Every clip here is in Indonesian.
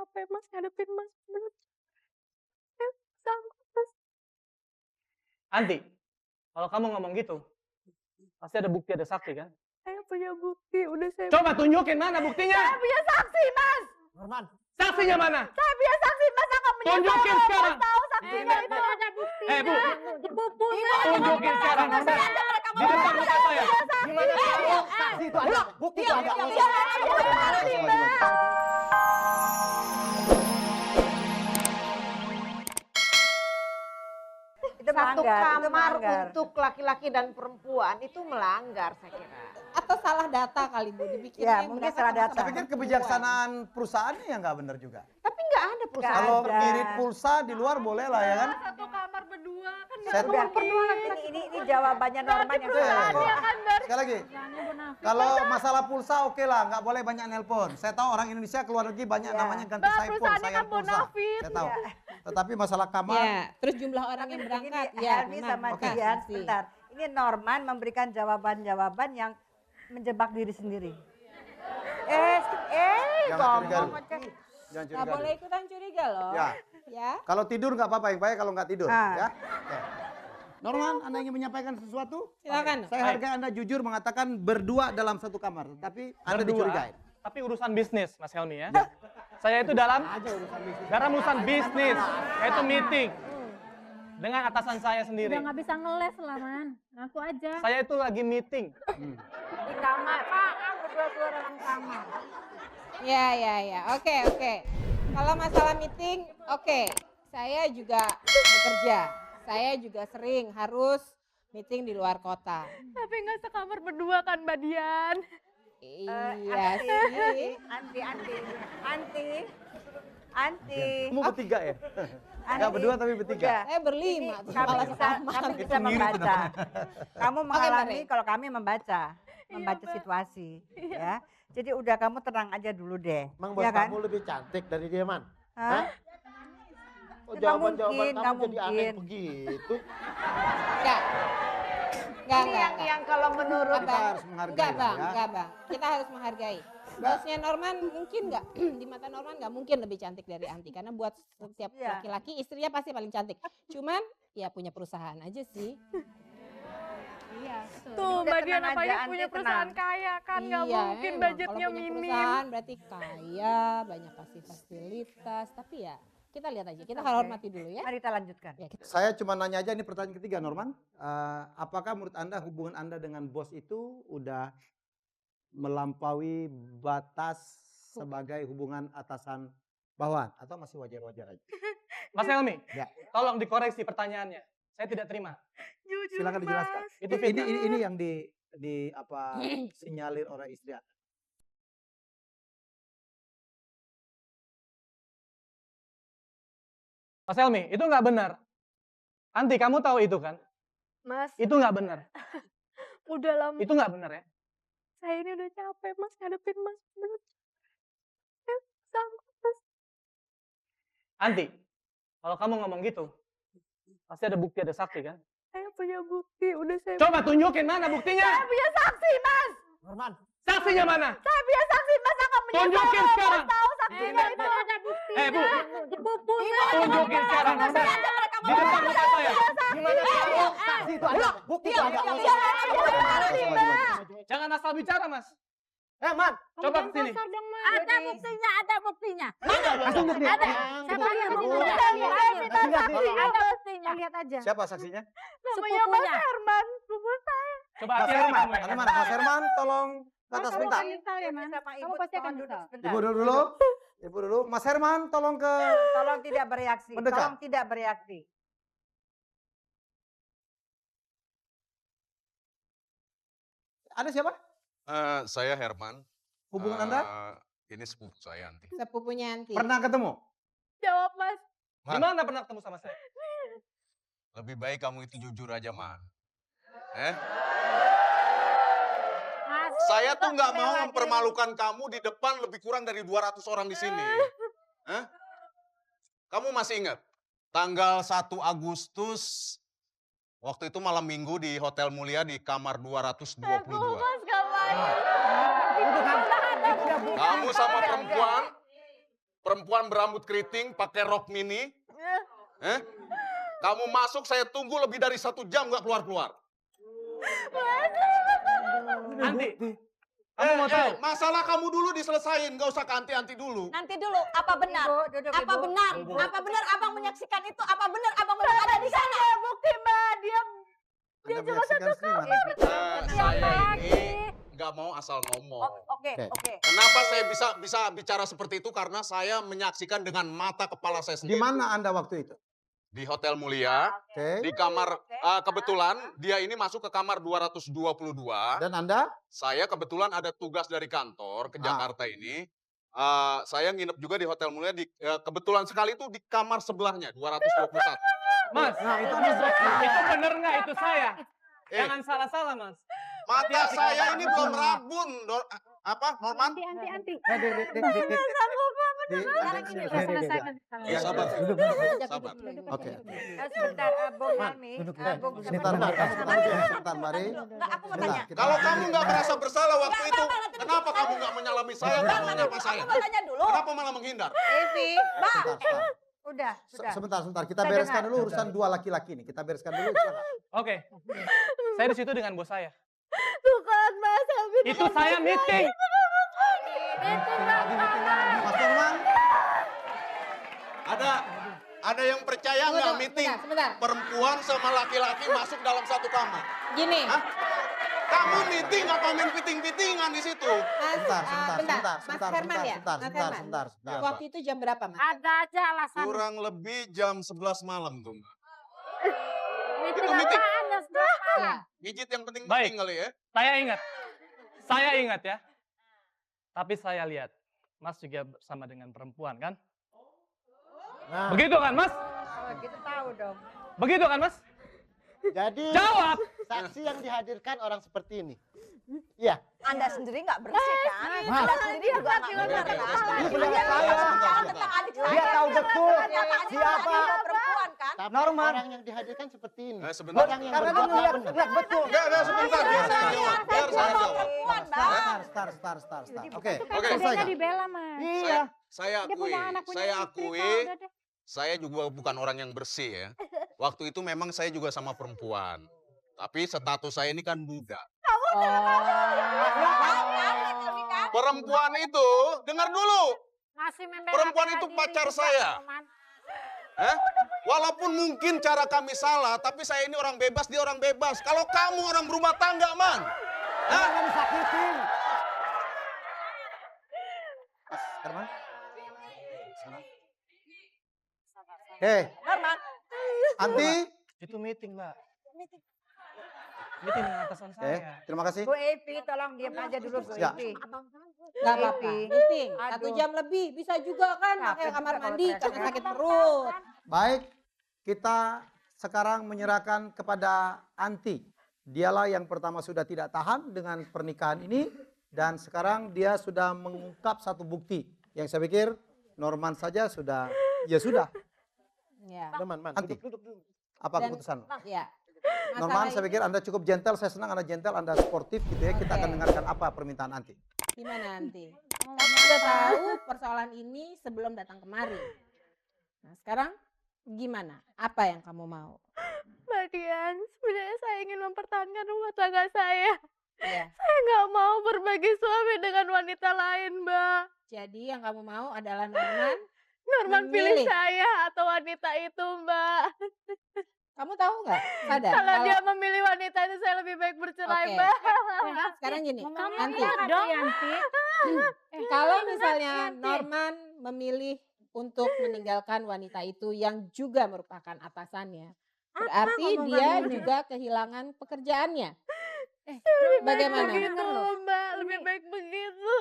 capek Mas, ngadepin Mas, bener. Saya sanggup Mas. Anti, kalau kamu ngomong gitu, pasti ada bukti, ada saksi kan? Saya punya bukti, udah saya... Coba tunjukin mana buktinya? Saya punya saksi Mas! Norman. Saksinya mana? Saya punya saksi Mas, akan menyesal Tunjukin kalau sekarang. Mas tahu saksinya itu. Ada bukti. Bu, Buku tunjukin sekarang. Di depan muka saya. Gimana kamu? Saksi itu ada. Bukti itu ada. Itu Satu melanggar, itu kamar melanggar. untuk laki-laki dan perempuan itu melanggar saya kira. Atau salah data kali Bu, dibikinnya Ya, yang mungkin berangkat salah sama data. Saya pikir kebijaksanaan perusahaannya yang nggak benar juga. Tapi nggak ada perusahaan. Kalau ada. ngirit pulsa di luar boleh lah ya kan? Satu kamar berdua kan Saya nggak tuh- mungkin. Ini jawabannya Norman yang salah. Perusahaannya kan dari Sekali lagi, kalau masalah pulsa oke lah, nggak boleh banyak nelpon. Saya tahu orang Indonesia keluar negeri banyak Ya. namanya ganti Mbak, sayur perusahaannya sayur kan pulsa. bonafit. Saya tahu. Tetapi masalah kamar, Ya, terus jumlah orang yang berangkat Begini, ya Helmi memang. sama Oke, Dian, saksi. sebentar. Ini Norman memberikan jawaban-jawaban yang menjebak diri sendiri. Jangan curiga ngomong dulu. aja. jangan Nggak curiga boleh dulu. ikutan curiga loh. Ya. Ya. Kalau tidur nggak apa-apa, yang baik kalau nggak tidur. Ah. Ya. Oke. Norman, Anda ingin menyampaikan sesuatu? Silakan. Saya hargai Anda jujur mengatakan berdua dalam satu kamar, tapi Anda Berdua. dicurigain. Tapi urusan bisnis, Mas Helmi ya. Saya itu dalam urusan bisnis, yaitu meeting dengan atasan saya sendiri. Udah nggak bisa ngeles lah, Man. Ngaku aja. Saya itu lagi meeting. Di kamar, Pak, berdua-dua dalam kamar. Ya. Oke. Kalau masalah meeting, oke. Saya juga bekerja. Saya juga sering harus meeting di luar kota. Tapi nggak sekamar berdua kan Mbak Dian. Iya sih. Anti. Kamu bertiga ya? Nggak berdua tapi bertiga. Udah. Saya berlima tuh Kami kepala bisa, sekamar. kami Itu bisa mirip membaca. Kamu mengalami Mbak. kalau kami membaca Mbak. situasi, ya. Jadi udah kamu tenang aja dulu deh, Emang bos ya kan? kamu lebih cantik dari dia, Man? Hah? Oh, Nggak jawaban-jawaban mungkin, nggak kamu jadi aneh mungkin. begitu. Enggak. Enggak, Ini enggak. yang kalau menurut Kita harus menghargai Enggak lah bang, ya. enggak bang. Kita harus menghargai. Bosnya Norman mungkin enggak, di mata Norman enggak mungkin lebih cantik dari Anti. Karena buat setiap Iya. laki-laki istrinya pasti paling cantik. Cuman ya punya perusahaan aja sih. Iya, Tuh Udah Mbak Dian tenang apalagi aja, punya Anti, perusahaan tenang. kaya kan nggak Iya, mungkin emang. budgetnya Kalau punya minim. perusahaan berarti kaya, banyak kasih fasilitas. Tapi ya kita lihat aja, kita Oke. hormati dulu ya. Mari kita lanjutkan. Ya, kita- Saya cuma nanya aja, ini pertanyaan ketiga Norman. Apakah menurut Anda hubungan Anda dengan bos itu udah melampaui batas sebagai hubungan atasan bawahan atau masih wajar-wajar aja? Mas Helmi, Ya. tolong dikoreksi pertanyaannya. Saya tidak terima. Jujur Silakan dijelaskan. Mas. Itu Ini fitnah. ini yang di apa sinyalir oleh istri Anda. Mas Helmi, itu nggak benar. Anti, kamu tahu itu kan? Mas, Itu nggak benar. udah lama. Itu nggak benar ya. Saya ini udah capek Mas ngadepin Mas, bener. Saya sanggup Mas. Anti, kalau kamu ngomong gitu, pasti ada bukti, ada saksi kan? Saya punya bukti, udah saya... Coba tunjukin mana buktinya? Saya punya saksi Mas. Norman. Saksinya mana? Saya punya saksi Mas, akan menyesal Tunjukin kalau sekarang. Mas tahu saksinya itu. Ada bukti. Bu, Buku tunjukin sekarang. Di depan muka saya. Gimana kamu? Saksi itu ada. Bukti itu ada. Jangan asal bicara, Mas. Man. Coba ke sini. Kasar dong, Man. Ada buktinya, ada buktinya. Langsung bukti. Ada. Siapa yang Ada bukti? buktinya. Ada buktinya. Lihat aja. Siapa saksinya? Namanya Mas Sepupunya. Herman, sepupu saya. Coba Mas hati-hati Herman. kamu ya. Ada mana? Mas Herman, tolong ke atas Kamu sebentar. akan nyesal ya, Man. Sama Kamu ibu, pasti akan tolong duduk nyesal. sebentar. Ibu dulu. Ibu dulu. Mas Herman, tolong ke Tolong tidak bereaksi. Mendekat. Tolong tidak bereaksi. Ada siapa? Saya Herman. Hubungan Anda? Ini sepupu saya Anti. Sepupunya Anti. Pernah ketemu? Jawab Mas. Man, Gimana pernah ketemu sama saya? lebih baik kamu itu jujur aja, Man. Mas, Saya tuh nggak mau lagi. mempermalukan kamu di depan lebih kurang dari 200 orang di sini. Kamu masih ingat? Tanggal 1 Agustus, waktu itu malam minggu di Hotel Mulia di kamar 222. Mas kapan? Itu kan? Kamu sama perempuan perempuan berambut keriting, pakai rok mini. Kamu masuk, saya tunggu lebih dari 1 jam nggak keluar-keluar. Anti, kamu mau tahu? Masalah kamu dulu diselesain, nggak usah ke anti-anti dulu. Nanti dulu, apa benar? Ibu, duduk, Apa Ibu. benar? Ibu. Apa benar abang menyaksikan itu? Apa benar abang memang ada di sana? Bukti Mbak, dia Anda menyaksikan sendiri, mana? Saya ini nggak mau asal ngomong. Oke. Kenapa saya bisa bicara seperti itu? Karena saya menyaksikan dengan mata kepala saya Di sendiri. mana Anda waktu itu? Di Hotel Mulia, Oke. di kamar, kebetulan dia ini masuk ke kamar 222. Dan Anda? Saya kebetulan ada tugas dari kantor ke Jakarta ini. Saya nginep juga di Hotel Mulia, kebetulan sekali itu di kamar sebelahnya, 221. Mas, Nah, itu itu bener nggak itu saya? Eh. Jangan salah-salah, Mas. Mata saya ini belum rabun, Norman? Anti. Ya, sabar. Sabar. Oke. sebentar, Bung Mami. Bung Sebentar, Mbak. Sebentar, Mari. Enggak, aku mau Sebentar, tanya. kita- Kalau kamu nggak merasa bersalah waktu Nggak, itu, Mbak, nanti kenapa dulu. kamu nggak menyalami saya, nggak menyapa saya? Aku mau tanya dulu. Kenapa malah menghindar? Evi, Bang, Sebentar. udah. Sebentar. Kita Kita bereskan dengar. dulu urusan 2 laki-laki ini. Kita bereskan dulu. silakan. Oke. Saya di situ dengan bos saya. Bukan Mas, Alvin. Itu saya meeting. Mas Norman, Ada yang percaya nggak meeting Sebentar. perempuan sama laki-laki masuk dalam satu kamar? Gini. Hah? Kamu meeting apa main piting-pitingan di situ? sebentar. Mas Herman ya? Mas Herman. Sebentar. Waktu itu jam berapa, Mas? Ada aja alasan. Kurang lebih jam 11 malam tuh. Mbak. Meeting Itu meeting. apaan, ya, sebelah malam? Ya. Mijit yang penting Baik. kali ya. Saya ingat ya. Tapi saya lihat, Mas juga bersama dengan perempuan kan? Nah, Begitu kan, Mas? Oh, kita tahu dong. Begitu kan, Mas? jadi Jawab. saksi yang dihadirkan orang seperti ini. Iya. Anda sendiri nggak bersih kan? Anda sendiri juga nggak benar kan? Ini Anda saudara saya. bicara tentang adik saya. Dia tahu betul Ternyata adik siapa. saya adalah perempuan kan? Tapi Norman. orang yang dihadirkan seperti ini. Sebentar. Orang yang Karena berbuat dia nggak benar. betul. Enggak, sebentar. Biar saya jawab. Biar saya jawab. Perempuan, Bang. Start. Oke. Oke. Selesai Kerjanya nggak? dibela, Mas. Iya. Saya Dia akui, punya anak, punya saya istri, akui, Pak, udah deh. saya juga bukan orang yang bersih ya. Waktu itu memang saya juga sama perempuan. Tapi status saya ini kan budak. Perempuan itu, dengar dulu. Masih membela Perempuan bela itu diri pacar juga, saya. Roman. Walaupun mungkin cara kami salah, tapi saya ini orang bebas, dia orang bebas. Kalau kamu orang berumah tangga, Man. Jangan disakitin. Mas Herman. Sana. Norman. Anti. Itu meeting, Mbak. Meeting dengan atasan saya. Terima kasih. Bu Evi, tolong diam aja dulu, Bu Ya. Evi. Nggak apa-apa. Meeting. 1 Aduh. jam lebih. Bisa juga kan Capek pakai kamar juga kalau mandi teriak-teriak. karena sakit perut. Baik, kita sekarang menyerahkan kepada Anti. Dialah yang pertama sudah tidak tahan dengan pernikahan ini. Dan sekarang dia sudah mengungkap satu bukti. Yang saya pikir Norman saja sudah, ya sudah. Ya. Man. Anti. Duduk. Apa Dan- keputusan? Ya. Norman, Masalah saya pikir Anda cukup gentle, saya senang Anda gentle, Anda sportif gitu ya. Kita Oke. akan dengarkan apa permintaan Anti. Gimana nanti? Kamu udah tahu persoalan ini sebelum datang kemari. Nah sekarang gimana? Apa yang kamu mau? Mbak Dian, sebenarnya saya ingin mempertahankan rumah tangga saya. Ya. Saya nggak mau berbagi suami dengan wanita lain, Mbak. Jadi yang kamu mau adalah Norman. Norman pilih Memilih. saya atau wanita itu, Mbak. Kamu tahu nggak? Sadar. Kalau dia memilih wanita itu, saya lebih baik bercerai, Oke. Mbak. Sekarang gini, Ngomongnya Anti. enak dong. Anti. Kalau misalnya Norman memilih untuk meninggalkan wanita itu yang juga merupakan atasannya, berarti dia juga kehilangan pekerjaannya. Bagaimana? Begitu, Mbak. Lebih baik begitu.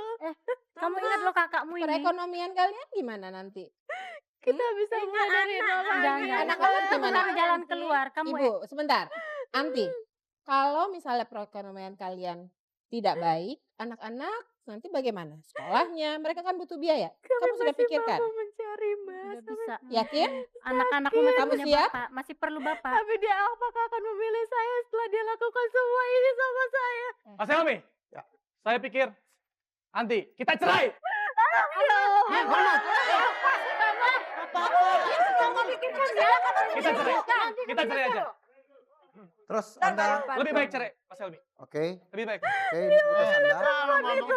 Kamu ingat lo kakakmu ini? Perekonomian kalian gimana nanti? Kita bisa mulai dari nol lagi. Jangan. Anak-anak gimana? Cari jalan keluar. Kamu Ibu, sebentar. Anti, kalau misalnya perekonomian kalian tidak baik, anak-anak nanti bagaimana? Sekolahnya, mereka kan butuh biaya. Kamu sudah pikirkan? Mau mencari, Mas. udah bisa. Yakin? Anak-anakmu masih Kamu punya siap? bapak, masih perlu bapak. Tapi dia apakah akan memilih saya setelah dia lakukan semua ini sama saya? Mas Helmi, Ya. saya pikir, Anti, kita cerai. Ya Allah. Kita cerai. Kita cerai aja. Terus Anda, Lebih baik cerai, Mas Helmi. oke, Lebih baik. oke, ini putus Anda. Itu